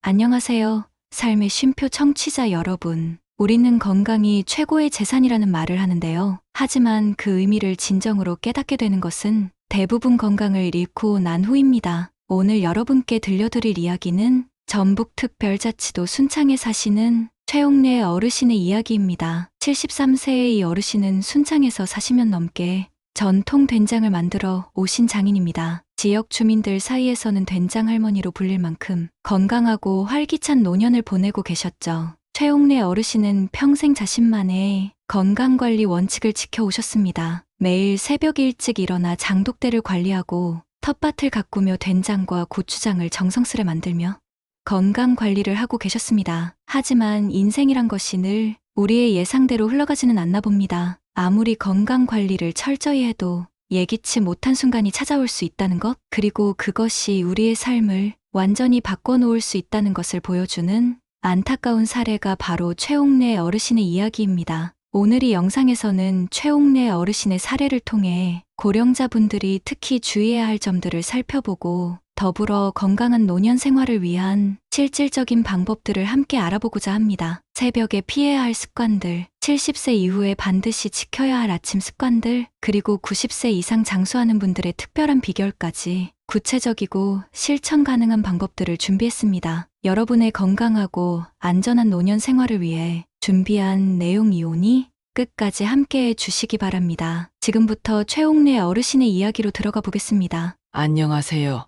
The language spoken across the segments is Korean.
안녕하세요. 삶의 쉼표 청취자 여러분. 우리는 건강이 최고의 재산이라는 말을 하는데요. 하지만 그 의미를 진정으로 깨닫게 되는 것은 대부분 건강을 잃고 난 후입니다. 오늘 여러분께 들려드릴 이야기는 전북특별자치도 순창에 사시는 최옥래 어르신의 이야기입니다. 73세의 이 어르신은 순창에서 40년 넘게 전통 된장을 만들어 오신 장인입니다. 지역 주민들 사이에서는 된장 할머니로 불릴 만큼 건강하고 활기찬 노년을 보내고 계셨죠. 최옥래 어르신은 평생 자신만의 건강관리 원칙을 지켜오셨습니다. 매일 새벽 일찍 일어나 장독대를 관리하고 텃밭을 가꾸며 된장과 고추장을 정성스레 만들며 건강관리를 하고 계셨습니다. 하지만 인생이란 것이 늘 우리의 예상대로 흘러가지는 않나 봅니다. 아무리 건강관리를 철저히 해도 예기치 못한 순간이 찾아올 수 있다는 것, 그리고 그것이 우리의 삶을 완전히 바꿔놓을 수 있다는 것을 보여주는 안타까운 사례가 바로 최옥래 어르신의 이야기입니다. 오늘 이 영상에서는 최옥래 어르신의 사례를 통해 고령자분들이 특히 주의해야 할 점들을 살펴보고 더불어 건강한 노년 생활을 위한 실질적인 방법들을 함께 알아보고자 합니다. 새벽에 피해야 할 습관들, 70세 이후에 반드시 지켜야 할 아침 습관들, 그리고 90세 이상 장수하는 분들의 특별한 비결까지 구체적이고 실천 가능한 방법들을 준비했습니다. 여러분의 건강하고 안전한 노년 생활을 위해 준비한 내용이오니 끝까지 함께해 주시기 바랍니다. 지금부터 최옥래 어르신의 이야기로 들어가 보겠습니다. 안녕하세요.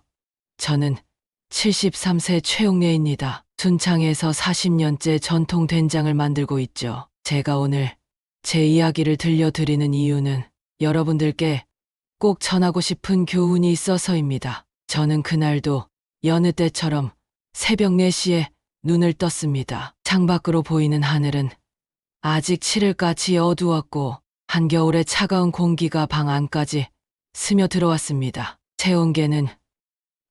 저는 73세 최옥래입니다. 순창에서 40년째 전통 된장을 만들고 있죠. 제가 오늘 제 이야기를 들려드리는 이유는 여러분들께 꼭 전하고 싶은 교훈이 있어서입니다. 저는 그날도 여느 때처럼 새벽 4시에 눈을 떴습니다. 창밖으로 보이는 하늘은 아직 7일까지 어두웠고 한겨울의 차가운 공기가 방 안까지 스며들어왔습니다. 제 온계는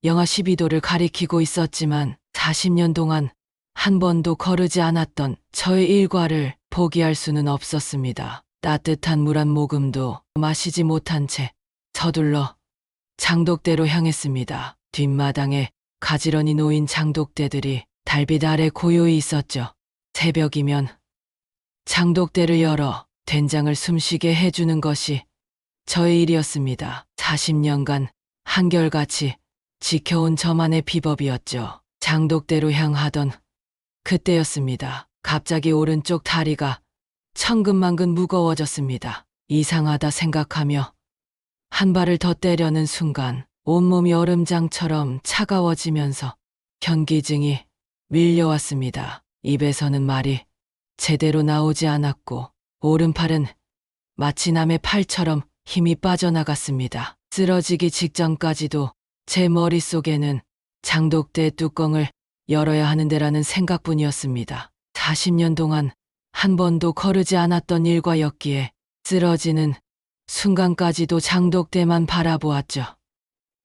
영하 12도를 가리키고 있었지만 40년 동안 한 번도 거르지 않았던 저의 일과를 포기할 수는 없었습니다. 따뜻한 물 한 모금도 마시지 못한 채 서둘러 장독대로 향했습니다. 뒷마당에 가지런히 놓인 장독대들이 달빛 아래 고요히 있었죠. 새벽이면 장독대를 열어 된장을 숨쉬게 해주는 것이 저의 일이었습니다. 40년간 한결같이 지켜온 저만의 비법이었죠. 장독대로 향하던 그때였습니다. 갑자기 오른쪽 다리가 천근만근 무거워졌습니다. 이상하다 생각하며 한 발을 더 때려는 순간 온몸이 얼음장처럼 차가워지면서 현기증이 밀려왔습니다. 입에서는 말이 제대로 나오지 않았고 오른팔은 마치 남의 팔처럼 힘이 빠져나갔습니다. 쓰러지기 직전까지도 제 머릿속에는 장독대 뚜껑을 열어야 하는데라는 생각뿐이었습니다. 40년 동안 한 번도 거르지 않았던 일과였기에 쓰러지는 순간까지도 장독대만 바라보았죠.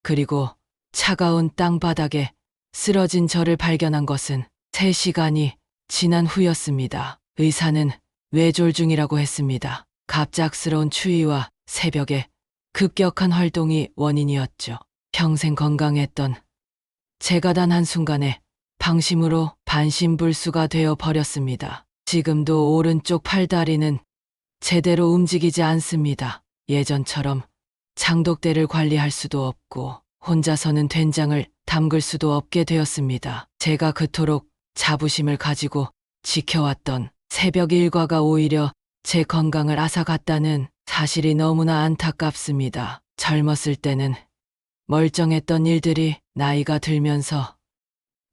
그리고 차가운 땅바닥에 쓰러진 저를 발견한 것은 3시간이 지난 후였습니다. 의사는 뇌졸중이라고 했습니다. 갑작스러운 추위와 새벽에 급격한 활동이 원인이었죠. 평생 건강했던 제가 단 한순간에 방심으로 반신불수가 되어 버렸습니다. 지금도 오른쪽 팔다리는 제대로 움직이지 않습니다. 예전처럼 장독대를 관리할 수도 없고 혼자서는 된장을 담글 수도 없게 되었습니다. 제가 그토록 자부심을 가지고 지켜왔던 새벽 일과가 오히려 제 건강을 앗아갔다는 사실이 너무나 안타깝습니다. 젊었을 때는 멀쩡했던 일들이 나이가 들면서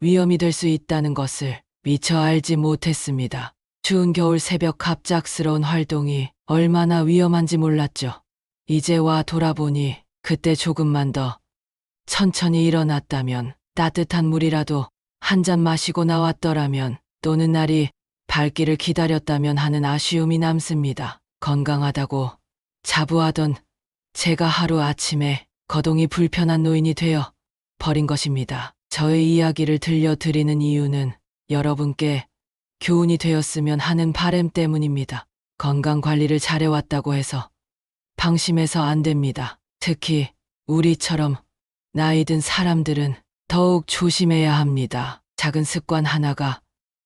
위험이 될 수 있다는 것을 미처 알지 못했습니다. 추운 겨울 새벽 갑작스러운 활동이 얼마나 위험한지 몰랐죠. 이제 와 돌아보니 그때 조금만 더 천천히 일어났다면, 따뜻한 물이라도 한 잔 마시고 나왔더라면, 또는 날이 밝기를 기다렸다면 하는 아쉬움이 남습니다. 건강하다고 자부하던 제가 하루아침에 거동이 불편한 노인이 되어 버린 것입니다. 저의 이야기를 들려드리는 이유는 여러분께 교훈이 되었으면 하는 바람 때문입니다. 건강 관리를 잘해왔다고 해서 방심해서 안 됩니다. 특히 우리처럼 나이 든 사람들은 더욱 조심해야 합니다. 작은 습관 하나가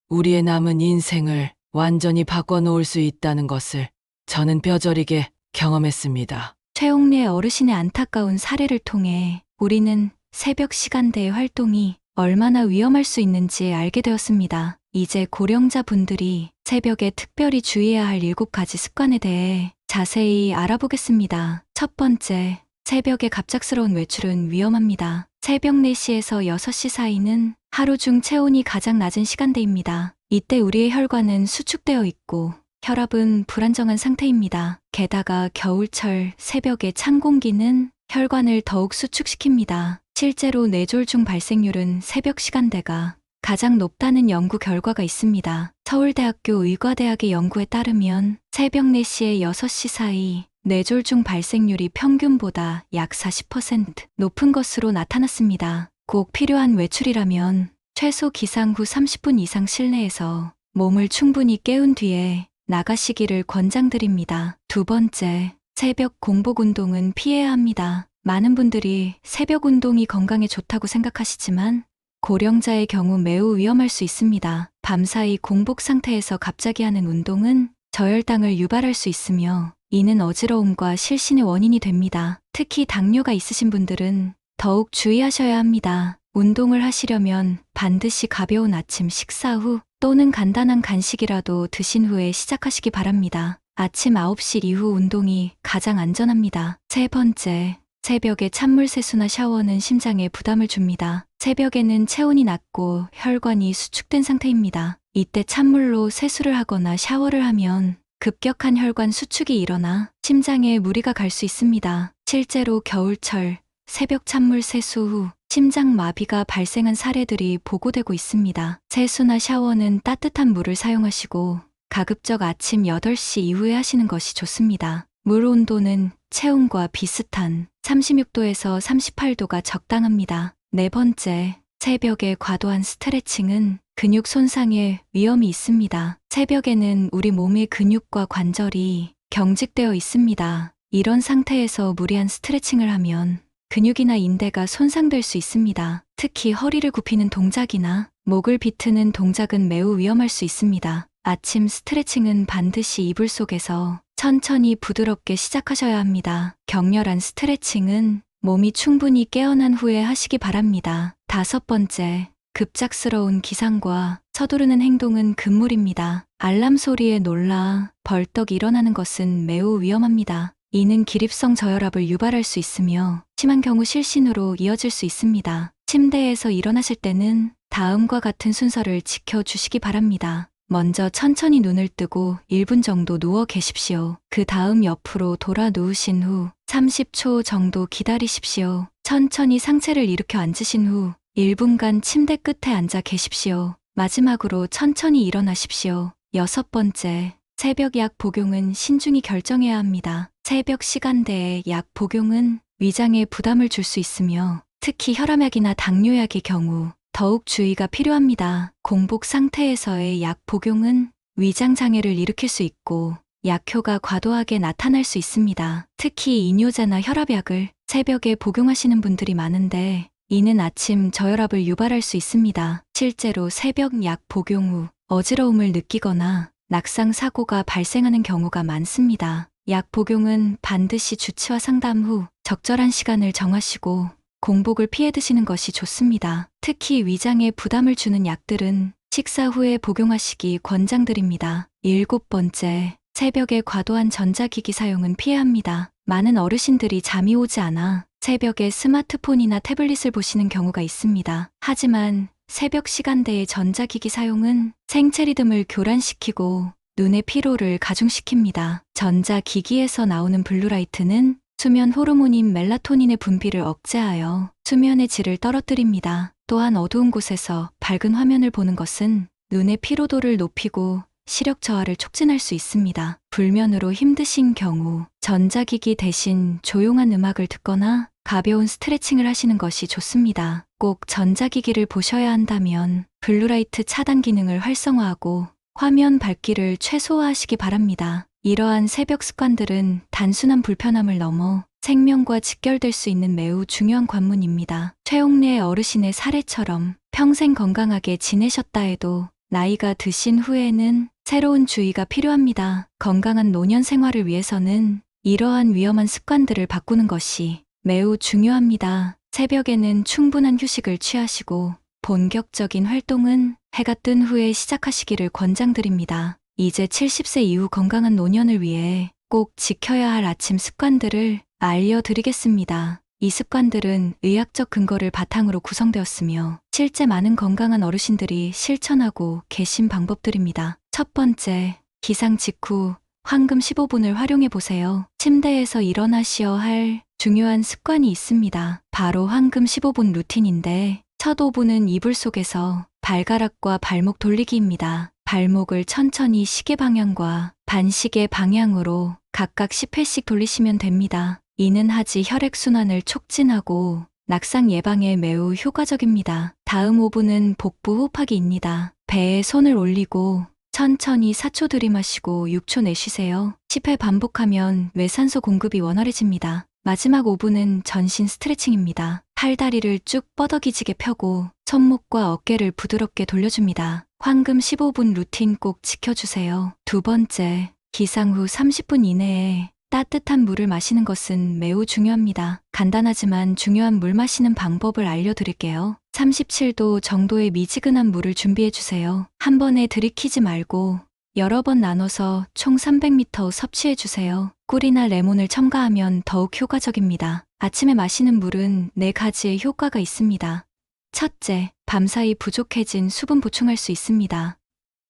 우리의 남은 인생을 완전히 바꿔놓을 수 있다는 것을 저는 뼈저리게 경험했습니다. 최홍래 어르신의 안타까운 사례를 통해 우리는 새벽 시간대의 활동이 얼마나 위험할 수 있는지 알게 되었습니다. 이제 고령자 분들이 새벽에 특별히 주의해야 할 7가지 습관에 대해 자세히 알아보겠습니다. 첫 번째, 새벽에 갑작스러운 외출은 위험합니다. 새벽 4시에서 6시 사이는 하루 중 체온이 가장 낮은 시간대입니다. 이때 우리의 혈관은 수축되어 있고 혈압은 불안정한 상태입니다. 게다가 겨울철 새벽의 찬 공기는 혈관을 더욱 수축시킵니다. 실제로 뇌졸중 발생률은 새벽 시간대가 가장 높다는 연구 결과가 있습니다. 서울대학교 의과대학의 연구에 따르면 새벽 4시에 6시 사이 뇌졸중 발생률이 평균보다 약 40% 높은 것으로 나타났습니다. 꼭 필요한 외출이라면 최소 기상 후 30분 이상 실내에서 몸을 충분히 깨운 뒤에 나가시기를 권장드립니다. 두 번째, 새벽 공복 운동은 피해야 합니다. 많은 분들이 새벽 운동이 건강에 좋다고 생각하시지만 고령자의 경우 매우 위험할 수 있습니다. 밤사이 공복 상태에서 갑자기 하는 운동은 저혈당을 유발할 수 있으며 이는 어지러움과 실신의 원인이 됩니다. 특히 당뇨가 있으신 분들은 더욱 주의하셔야 합니다. 운동을 하시려면 반드시 가벼운 아침 식사 후 또는 간단한 간식이라도 드신 후에 시작하시기 바랍니다. 아침 9시 이후 운동이 가장 안전합니다. 세 번째, 새벽에 찬물 세수나 샤워는 심장에 부담을 줍니다. 새벽에는 체온이 낮고 혈관이 수축된 상태입니다. 이때 찬물로 세수를 하거나 샤워를 하면 급격한 혈관 수축이 일어나 심장에 무리가 갈 수 있습니다. 실제로 겨울철 새벽 찬물 세수 후 심장마비가 발생한 사례들이 보고되고 있습니다. 세수나 샤워는 따뜻한 물을 사용하시고 가급적 아침 8시 이후에 하시는 것이 좋습니다. 물 온도는 체온과 비슷한 36도에서 38도가 적당합니다. 네 번째, 새벽에 과도한 스트레칭은 근육 손상에 위험이 있습니다. 새벽에는 우리 몸의 근육과 관절이 경직되어 있습니다. 이런 상태에서 무리한 스트레칭을 하면 근육이나 인대가 손상될 수 있습니다. 특히 허리를 굽히는 동작이나 목을 비트는 동작은 매우 위험할 수 있습니다. 아침 스트레칭은 반드시 이불 속에서 천천히 부드럽게 시작하셔야 합니다. 격렬한 스트레칭은 몸이 충분히 깨어난 후에 하시기 바랍니다. 다섯 번째, 급작스러운 기상과 서두르는 행동은 금물입니다. 알람 소리에 놀라 벌떡 일어나는 것은 매우 위험합니다. 이는 기립성 저혈압을 유발할 수 있으며 심한 경우 실신으로 이어질 수 있습니다. 침대에서 일어나실 때는 다음과 같은 순서를 지켜주시기 바랍니다. 먼저 천천히 눈을 뜨고 1분 정도 누워 계십시오. 그 다음 옆으로 돌아 누우신 후 30초 정도 기다리십시오. 천천히 상체를 일으켜 앉으신 후 1분간 침대 끝에 앉아 계십시오. 마지막으로 천천히 일어나십시오. 여섯 번째, 새벽 약 복용은 신중히 결정해야 합니다. 새벽 시간대에 약 복용은 위장에 부담을 줄 수 있으며 특히 혈압약이나 당뇨약의 경우 더욱 주의가 필요합니다. 공복 상태에서의 약 복용은 위장 장애를 일으킬 수 있고 약효가 과도하게 나타날 수 있습니다. 특히 이뇨제나 혈압약을 새벽에 복용하시는 분들이 많은데 이는 아침 저혈압을 유발할 수 있습니다. 실제로 새벽 약 복용 후 어지러움을 느끼거나 낙상 사고가 발생하는 경우가 많습니다. 약 복용은 반드시 주치와 상담 후 적절한 시간을 정하시고 공복을 피해 드시는 것이 좋습니다. 특히 위장에 부담을 주는 약들은 식사 후에 복용하시기 권장드립니다. 일곱 번째, 새벽에 과도한 전자기기 사용은 피해야 합니다. 많은 어르신들이 잠이 오지 않아 새벽에 스마트폰이나 태블릿을 보시는 경우가 있습니다. 하지만 새벽 시간대의 전자기기 사용은 생체 리듬을 교란시키고 눈의 피로를 가중시킵니다. 전자기기에서 나오는 블루라이트는 수면 호르몬인 멜라토닌의 분비를 억제하여 수면의 질을 떨어뜨립니다. 또한 어두운 곳에서 밝은 화면을 보는 것은 눈의 피로도를 높이고 시력 저하를 촉진할 수 있습니다. 불면으로 힘드신 경우 전자기기 대신 조용한 음악을 듣거나 가벼운 스트레칭을 하시는 것이 좋습니다. 꼭 전자기기를 보셔야 한다면 블루라이트 차단 기능을 활성화하고 화면 밝기를 최소화하시기 바랍니다. 이러한 새벽 습관들은 단순한 불편함을 넘어 생명과 직결될 수 있는 매우 중요한 관문입니다. 최홍래 어르신의 사례처럼 평생 건강하게 지내셨다 해도 나이가 드신 후에는 새로운 주의가 필요합니다. 건강한 노년 생활을 위해서는 이러한 위험한 습관들을 바꾸는 것이 매우 중요합니다. 새벽에는 충분한 휴식을 취하시고 본격적인 활동은 해가 뜬 후에 시작하시기를 권장드립니다. 이제 70세 이후 건강한 노년을 위해 꼭 지켜야 할 아침 습관들을 알려드리겠습니다. 이 습관들은 의학적 근거를 바탕으로 구성되었으며 실제 많은 건강한 어르신들이 실천하고 계신 방법들입니다. 첫 번째, 기상 직후 황금 15분을 활용해 보세요. 침대에서 일어나셔야 할 중요한 습관이 있습니다. 바로 황금 15분 루틴인데 첫 5분은 이불 속에서 발가락과 발목 돌리기입니다. 발목을 천천히 시계 방향과 반시계 방향으로 각각 10회씩 돌리시면 됩니다. 이는 하지 혈액순환을 촉진하고 낙상 예방에 매우 효과적입니다. 다음 5분은 복부 호흡하기입니다. 배에 손을 올리고 천천히 4초 들이마시고 6초 내쉬세요. 10회 반복하면 뇌산소 공급이 원활해집니다. 마지막 5분은 전신 스트레칭입니다. 팔다리를 쭉 뻗어기지게 펴고 손목과 어깨를 부드럽게 돌려줍니다. 황금 15분 루틴 꼭 지켜주세요. 두 번째, 기상 후 30분 이내에 따뜻한 물을 마시는 것은 매우 중요합니다. 간단하지만 중요한 물 마시는 방법을 알려드릴게요. 37도 정도의 미지근한 물을 준비해주세요. 한 번에 들이키지 말고 여러 번 나눠서 총 300ml 섭취해주세요. 꿀이나 레몬을 첨가하면 더욱 효과적입니다. 아침에 마시는 물은 4가지의 효과가 있습니다. 첫째, 밤사이 부족해진 수분 보충할 수 있습니다.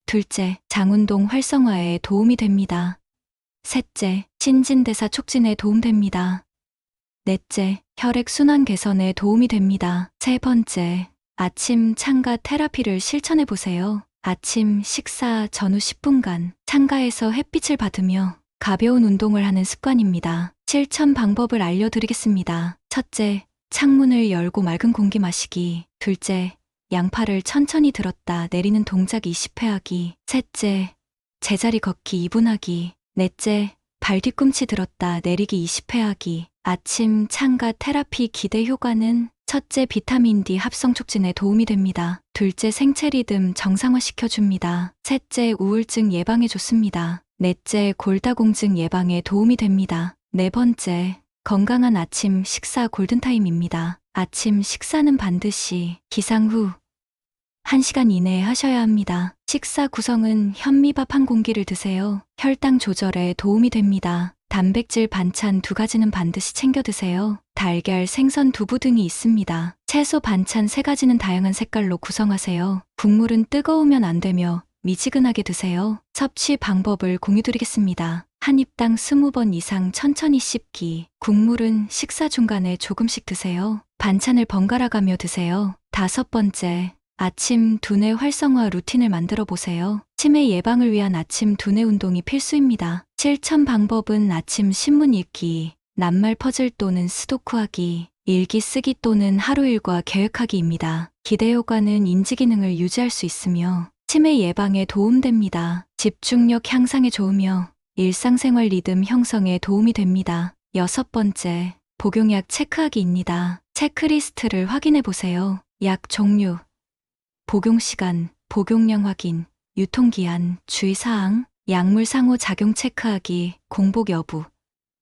둘째, 장운동 활성화에 도움이 됩니다. 셋째, 신진대사 촉진에 도움됩니다. 넷째, 혈액순환 개선에 도움이 됩니다. 세 번째, 아침 창가 테라피를 실천해 보세요. 아침 식사 전후 10분간 창가에서 햇빛을 받으며 가벼운 운동을 하는 습관입니다. 실천 방법을 알려드리겠습니다. 첫째, 창문을 열고 맑은 공기 마시기. 둘째, 양팔을 천천히 들었다 내리는 동작 20회 하기. 셋째, 제자리 걷기 2분 하기. 넷째, 발 뒤꿈치 들었다 내리기 20회 하기. 아침 창가 테라피 기대 효과는 첫째, 비타민 D 합성 촉진에 도움이 됩니다. 둘째, 생체 리듬 정상화시켜줍니다. 셋째, 우울증 예방에 좋습니다. 넷째, 골다공증 예방에 도움이 됩니다. 네 번째, 건강한 아침 식사 골든타임입니다. 아침 식사는 반드시 기상 후 1시간 이내에 하셔야 합니다. 식사 구성은 현미밥 한 공기를 드세요. 혈당 조절에 도움이 됩니다. 단백질 반찬 2가지는 반드시 챙겨 드세요. 달걀, 생선, 두부 등이 있습니다. 채소 반찬 3가지는 다양한 색깔로 구성하세요. 국물은 뜨거우면 안 되며 미지근하게 드세요. 섭취 방법을 공유드리겠습니다. 한 입당 20번 이상 천천히 씹기. 국물은 식사 중간에 조금씩 드세요. 반찬을 번갈아 가며 드세요. 다섯 번째, 아침 두뇌 활성화 루틴을 만들어 보세요. 치매 예방을 위한 아침 두뇌 운동이 필수입니다. 실천 방법은 아침 신문 읽기, 낱말 퍼즐 또는 스도쿠 하기, 일기 쓰기 또는 하루 일과 계획하기입니다. 기대 효과는 인지 기능을 유지할 수 있으며 치매 예방에 도움됩니다. 집중력 향상에 좋으며 일상생활 리듬 형성에 도움이 됩니다. 여섯 번째, 복용약 체크하기입니다. 체크리스트를 확인해 보세요. 약 종류, 복용 시간, 복용량 확인, 유통기한, 주의사항, 약물 상호 작용 체크하기, 공복 여부,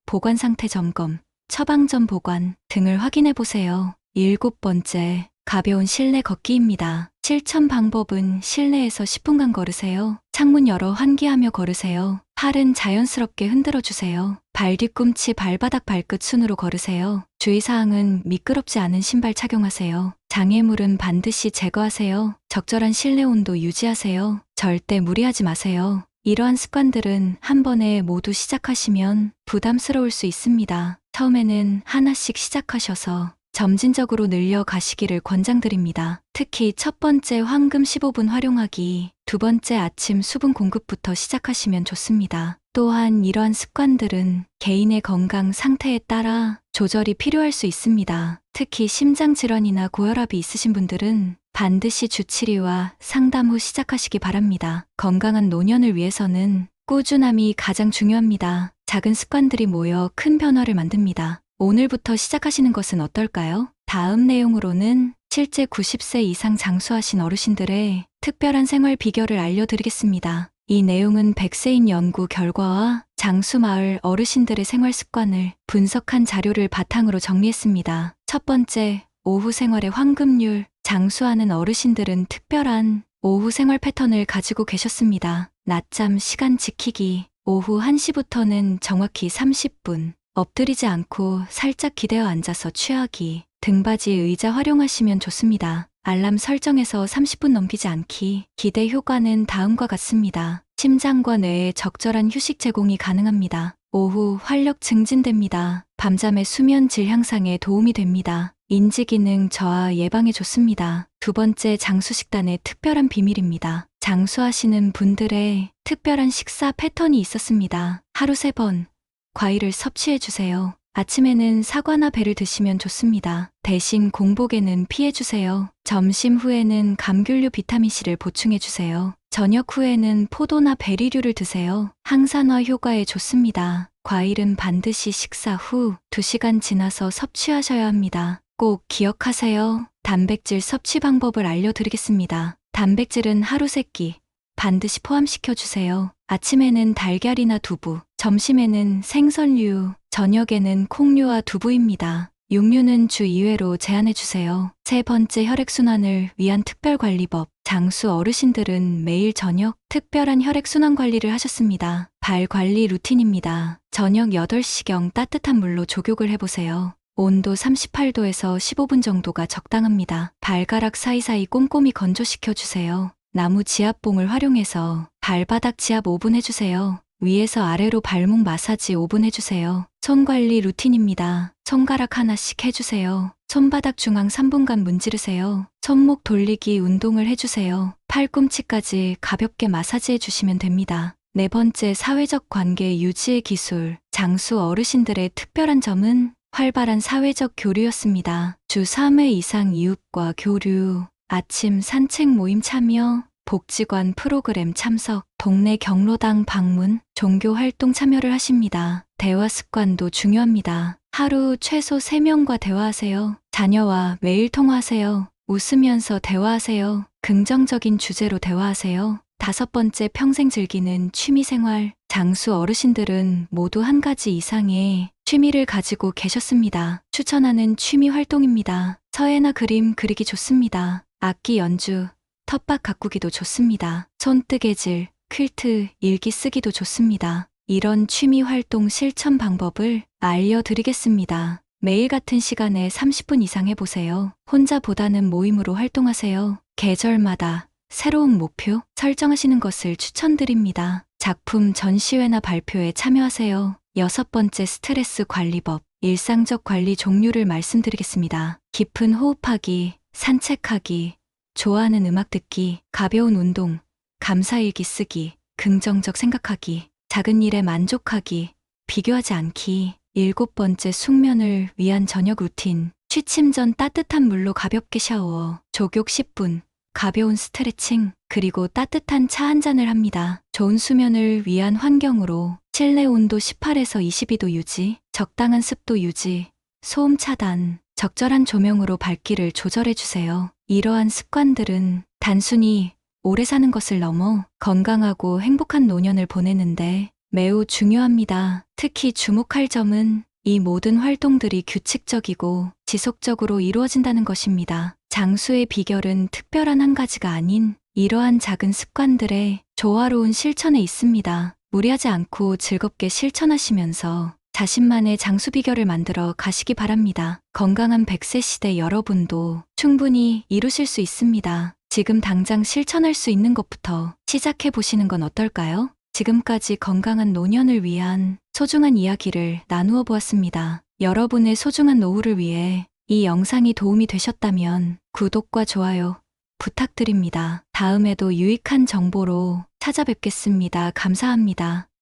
보관 상태 점검, 처방 전 보관 등을 확인해 보세요. 일곱 번째, 가벼운 실내 걷기입니다. 실천 방법은 실내에서 10분간 걸으세요. 창문 열어 환기하며 걸으세요. 팔은 자연스럽게 흔들어 주세요. 발 뒤꿈치 발바닥 발끝 순으로 걸으세요. 주의사항은 미끄럽지 않은 신발 착용하세요. 장애물은 반드시 제거하세요. 적절한 실내 온도 유지하세요. 절대 무리하지 마세요. 이러한 습관들은 한 번에 모두 시작하시면 부담스러울 수 있습니다. 처음에는 하나씩 시작하셔서 점진적으로 늘려가시기를 권장드립니다. 특히 첫 번째 황금 15분 활용하기, 두 번째 아침 수분 공급부터 시작하시면 좋습니다. 또한 이러한 습관들은 개인의 건강 상태에 따라 조절이 필요할 수 있습니다. 특히 심장질환이나 고혈압이 있으신 분들은 반드시 주치의와 상담 후 시작하시기 바랍니다. 건강한 노년을 위해서는 꾸준함이 가장 중요합니다. 작은 습관들이 모여 큰 변화를 만듭니다. 오늘부터 시작하시는 것은 어떨까요? 다음 내용으로는 실제 90세 이상 장수하신 어르신들의 특별한 생활 비결을 알려드리겠습니다. 이 내용은 100세인 연구 결과와 장수 마을 어르신들의 생활 습관을 분석한 자료를 바탕으로 정리했습니다. 첫 번째, 오후 생활의 황금률. 장수하는 어르신들은 특별한 오후 생활 패턴을 가지고 계셨습니다. 낮잠 시간 지키기. 오후 1시부터는 정확히 30분. 엎드리지 않고 살짝 기대어 앉아서 취하기. 등받이 의자 활용하시면 좋습니다. 알람 설정해서 30분 넘기지 않기. 기대 효과는 다음과 같습니다. 심장과 뇌에 적절한 휴식 제공이 가능합니다. 오후 활력 증진됩니다. 밤잠의 수면 질 향상에 도움이 됩니다. 인지기능 저하 예방에 좋습니다. 두 번째, 장수식단의 특별한 비밀입니다. 장수하시는 분들의 특별한 식사 패턴이 있었습니다. 하루 3번 과일을 섭취해주세요. 아침에는 사과나 배를 드시면 좋습니다. 대신 공복에는 피해주세요. 점심 후에는 감귤류 비타민C를 보충해주세요. 저녁 후에는 포도나 베리류를 드세요. 항산화 효과에 좋습니다. 과일은 반드시 식사 후 2시간 지나서 섭취하셔야 합니다. 꼭 기억하세요. 단백질 섭취 방법을 알려드리겠습니다. 단백질은 하루 3끼 반드시 포함시켜주세요. 아침에는 달걀이나 두부, 점심에는 생선류, 저녁에는 콩류와 두부입니다. 육류는 주 2회로 제한해주세요. 세 번째, 혈액순환을 위한 특별관리법. 장수 어르신들은 매일 저녁 특별한 혈액순환 관리를 하셨습니다. 발 관리 루틴입니다. 저녁 8시경 따뜻한 물로 족욕을 해보세요. 온도 38도에서 15분 정도가 적당합니다. 발가락 사이사이 꼼꼼히 건조시켜주세요. 나무 지압봉을 활용해서 발바닥 지압 5분 해주세요. 위에서 아래로 발목 마사지 5분 해주세요. 손 관리 루틴입니다. 손가락 하나씩 해주세요. 손바닥 중앙 3분간 문지르세요. 손목 돌리기 운동을 해주세요. 팔꿈치까지 가볍게 마사지 해주시면 됩니다. 네 번째, 사회적 관계 유지의 기술. 장수 어르신들의 특별한 점은 활발한 사회적 교류였습니다. 주 3회 이상 이웃과 교류, 아침 산책 모임 참여, 복지관 프로그램 참석, 동네 경로당 방문, 종교 활동 참여를 하십니다. 대화 습관도 중요합니다. 하루 최소 3명과 대화하세요. 자녀와 매일 통화하세요. 웃으면서 대화하세요. 긍정적인 주제로 대화하세요. 다섯 번째, 평생 즐기는 취미생활. 장수 어르신들은 모두 한 가지 이상의 취미를 가지고 계셨습니다. 추천하는 취미 활동입니다. 서예나 그림 그리기 좋습니다. 악기 연주, 텃밭 가꾸기도 좋습니다. 손뜨개질, 퀼트, 일기 쓰기도 좋습니다. 이런 취미 활동 실천 방법을 알려드리겠습니다. 매일 같은 시간에 30분 이상 해보세요. 혼자보다는 모임으로 활동하세요. 계절마다 새로운 목표 설정하시는 것을 추천드립니다. 작품 전시회나 발표에 참여하세요. 여섯 번째, 스트레스 관리법. 일상적 관리 종류를 말씀드리겠습니다. 깊은 호흡하기, 산책하기, 좋아하는 음악 듣기, 가벼운 운동, 감사일기 쓰기, 긍정적 생각하기, 작은 일에 만족하기, 비교하지 않기. 일곱 번째, 숙면을 위한 저녁 루틴. 취침 전 따뜻한 물로 가볍게 샤워, 족욕 10분, 가벼운 스트레칭, 그리고 따뜻한 차 한 잔을 합니다. 좋은 수면을 위한 환경으로 실내 온도 18에서 22도 유지, 적당한 습도 유지, 소음 차단, 적절한 조명으로 밝기를 조절해주세요. 이러한 습관들은 단순히 오래 사는 것을 넘어 건강하고 행복한 노년을 보내는데 매우 중요합니다. 특히 주목할 점은 이 모든 활동들이 규칙적이고 지속적으로 이루어진다는 것입니다. 장수의 비결은 특별한 한 가지가 아닌 이러한 작은 습관들의 조화로운 실천에 있습니다. 무리하지 않고 즐겁게 실천하시면서 자신만의 장수 비결을 만들어 가시기 바랍니다. 건강한 100세 시대 여러분도 충분히 이루실 수 있습니다. 지금 당장 실천할 수 있는 것부터 시작해 보시는 건 어떨까요? 지금까지 건강한 노년을 위한 소중한 이야기를 나누어 보았습니다. 여러분의 소중한 노후를 위해 이 영상이 도움이 되셨다면 구독과 좋아요 부탁드립니다. 다음에도 유익한 정보로 찾아뵙겠습니다. 감사합니다.